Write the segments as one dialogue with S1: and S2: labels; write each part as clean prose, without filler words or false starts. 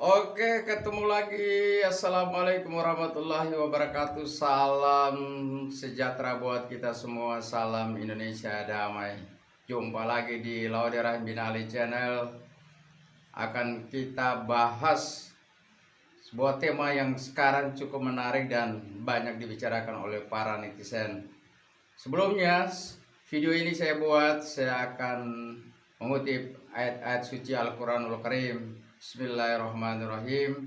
S1: Oke, ketemu lagi. Assalamualaikum warahmatullahi wabarakatuh. Salam sejahtera buat kita semua. Salam Indonesia damai. Jumpa lagi di Laude Rahim bin Ali Channel. Akan kita bahas sebuah tema yang sekarang cukup menarik dan banyak dibicarakan oleh para netizen. Sebelumnya, video ini saya akan mengutip ayat-ayat suci Al-Quranul Karim. Bismillahirrahmanirrahim.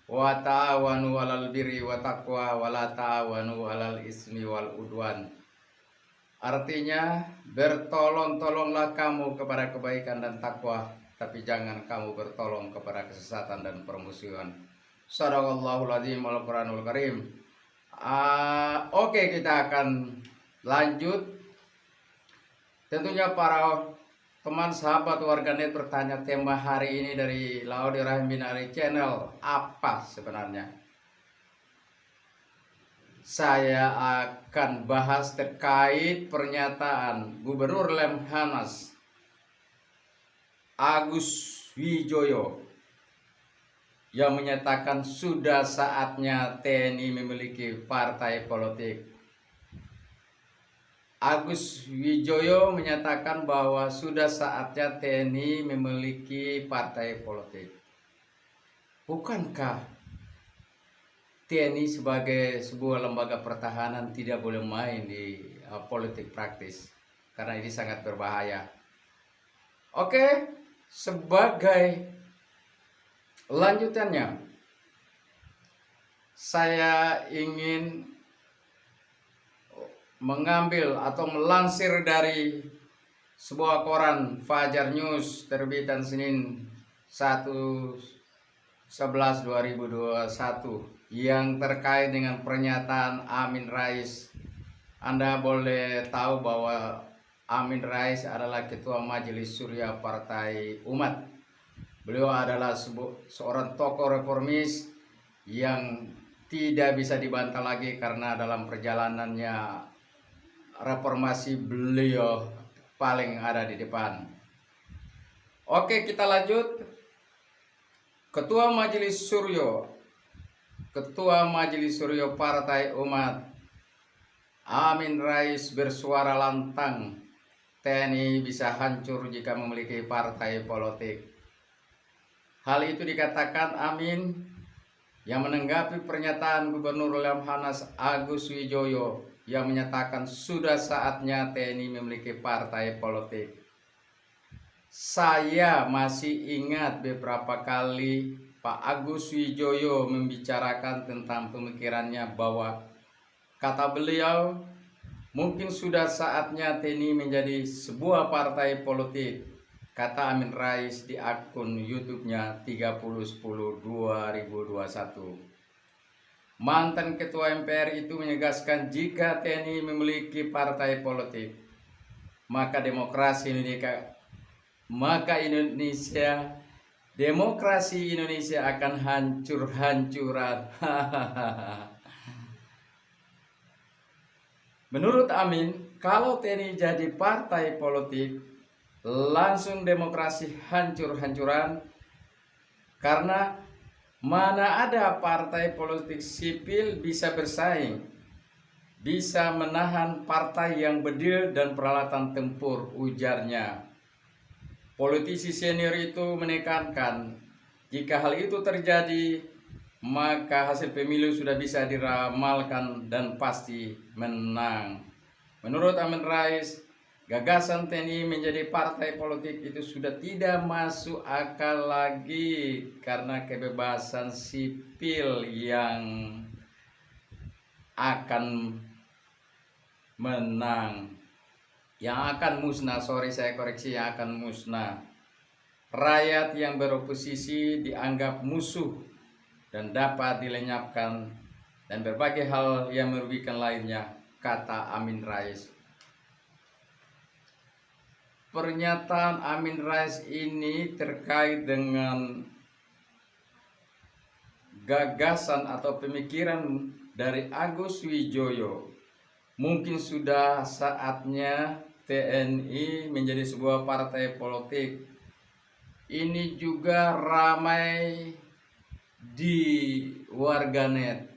S1: Wa ta'awanu 'alal birri wa taqwa wa la ta'awanu 'alal ismi wal udwan. Artinya, bertolong-tolonglah kamu kepada kebaikan dan takwa, tapi jangan kamu bertolong kepada kesesatan dan permusuhan. Shadaqallahul azim Al-Quranul Karim. Oke, kita akan lanjut. Tentunya para teman sahabat warganet bertanya, tema hari ini dari Laude Rahim bin Ali Channel apa sebenarnya? Saya akan bahas terkait pernyataan Gubernur Lemhanas Agus Wijoyo yang menyatakan sudah saatnya TNI memiliki partai politik. Agus Wijoyo menyatakan bahwa sudah saatnya TNI memiliki partai politik. Bukankah TNI sebagai sebuah lembaga pertahanan tidak boleh main di politik praktis? Karena ini sangat berbahaya. Oke, sebagai lanjutannya, saya ingin mengambil atau melansir dari sebuah koran Fajar News terbitan Senin 1/11/2021 yang terkait dengan pernyataan Amin Rais. Anda boleh tahu bahwa Amin Rais adalah Ketua Majelis Surya Partai Umat. Beliau adalah seorang tokoh reformis yang tidak bisa dibantah lagi karena dalam perjalanannya reformasi beliau paling ada di depan. Oke, kita lanjut. Ketua Majelis Suryo Partai Umat Amin Rais bersuara lantang, TNI bisa hancur jika memiliki partai politik. Hal itu dikatakan Amin yang menanggapi pernyataan Gubernur Lemhanas Agus Wijoyo yang menyatakan sudah saatnya TNI memiliki partai politik. Saya masih ingat beberapa kali Pak Agus Wijoyo membicarakan tentang pemikirannya bahwa, kata beliau, mungkin sudah saatnya TNI menjadi sebuah partai politik, kata Amin Rais di akun YouTube-nya 30/10/2021. Mantan Ketua MPR itu menegaskan jika TNI memiliki partai politik, maka demokrasi Indonesia akan hancur-hancuran. Menurut Amin, kalau TNI jadi partai politik, langsung demokrasi hancur-hancuran, karena mana ada partai politik sipil bisa bersaing, bisa menahan partai yang bedil dan peralatan tempur, ujarnya. Politisi senior itu menekankan, jika hal itu terjadi, maka hasil pemilu sudah bisa diramalkan dan pasti menang. Menurut Amin Rais, gagasan TNI menjadi partai politik itu sudah tidak masuk akal lagi karena kebebasan sipil yang akan menang, yang akan musnah. Yang akan musnah. Rakyat yang beroposisi dianggap musuh dan dapat dilenyapkan, dan berbagai hal yang merugikan lainnya, kata Amin Rais. Pernyataan Amin Rais ini terkait dengan gagasan atau pemikiran dari Agus Wijoyo. Mungkin sudah saatnya TNI menjadi sebuah partai politik. ini juga ramai di warganet.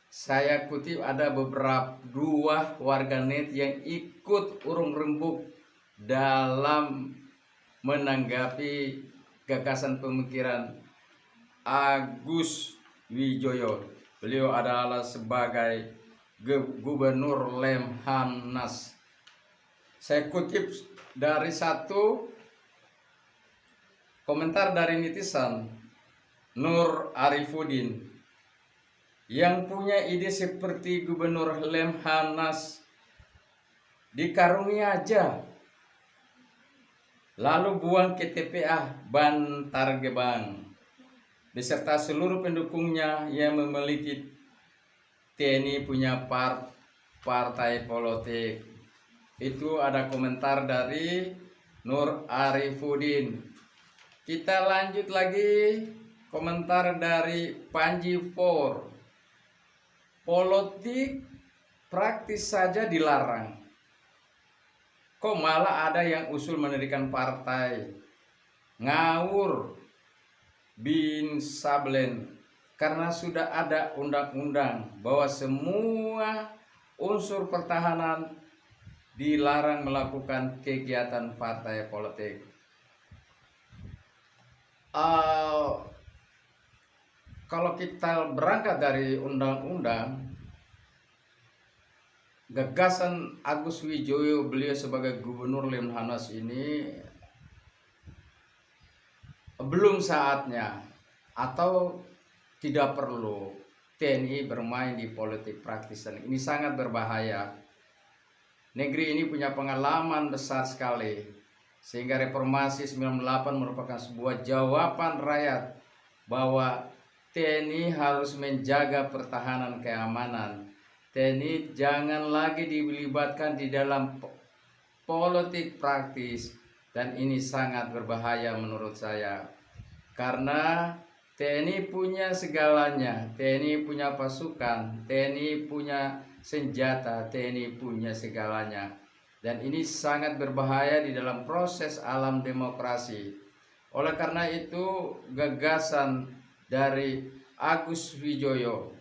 S1: Saya kutip ada beberapa dua warganet yang ikut urung rembuk dalam menanggapi gagasan pemikiran Agus Wijoyo. Beliau adalah sebagai Gubernur Lemhanas. Saya kutip dari satu komentar dari netizen Nur Arifudin yang punya ide seperti Gubernur Lemhanas dikarungi aja, lalu buang ke TPA Bantar Gebang beserta seluruh pendukungnya yang memiliki TNI punya partai politik. Itu ada komentar dari Nur Arifudin. Kita lanjut lagi, komentar dari Panji For. Politik praktis saja dilarang, kok malah ada yang usul mendirikan partai. Ngawur bin Sablen, karena sudah ada undang-undang bahwa semua unsur pertahanan dilarang melakukan kegiatan partai politik. Kalau kita berangkat dari undang-undang, gagasan Agus Wijoyo beliau sebagai Gubernur Lemhanas ini belum saatnya atau tidak perlu TNI bermain di politik praktis, dan ini sangat berbahaya. Negeri ini punya pengalaman besar sekali, sehingga reformasi 98 merupakan sebuah jawaban rakyat bahwa TNI harus menjaga pertahanan keamanan. TNI jangan lagi dilibatkan di dalam politik praktis, dan ini sangat berbahaya menurut saya. Karena TNI punya segalanya, TNI punya pasukan, TNI punya senjata, TNI punya segalanya. Dan ini sangat berbahaya di dalam proses alam demokrasi. Oleh karena itu, gagasan dari Agus Wijoyo,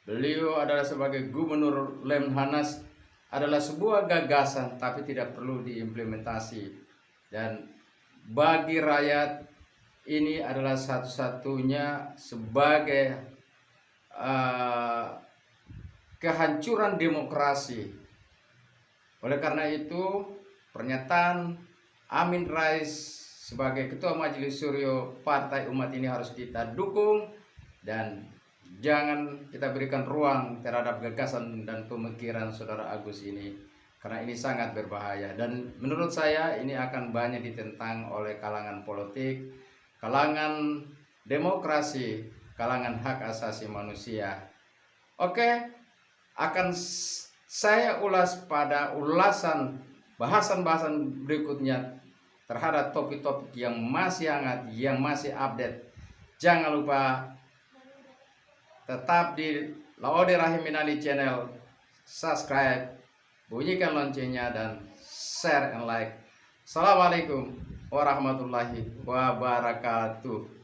S1: beliau adalah sebagai Gubernur Lemhanas, adalah sebuah gagasan tapi tidak perlu diimplementasi. Dan bagi rakyat ini adalah satu-satunya sebagai kehancuran demokrasi. Oleh karena itu, pernyataan Amin Rais sebagai Ketua Majelis Syuro Partai Umat ini harus kita dukung, dan jangan kita berikan ruang terhadap gagasan dan pemikiran saudara Agus ini, karena ini sangat berbahaya. Dan menurut saya ini akan banyak ditentang oleh kalangan politik, kalangan demokrasi, kalangan hak asasi manusia. Oke, akan saya ulas pada bahasan-bahasan berikutnya terhadap topik-topik yang masih hangat, yang masih update. Jangan lupa tetap di Laode Rahim Minali channel, subscribe, bunyikan loncengnya, dan share and like. Assalamualaikum warahmatullahi wabarakatuh.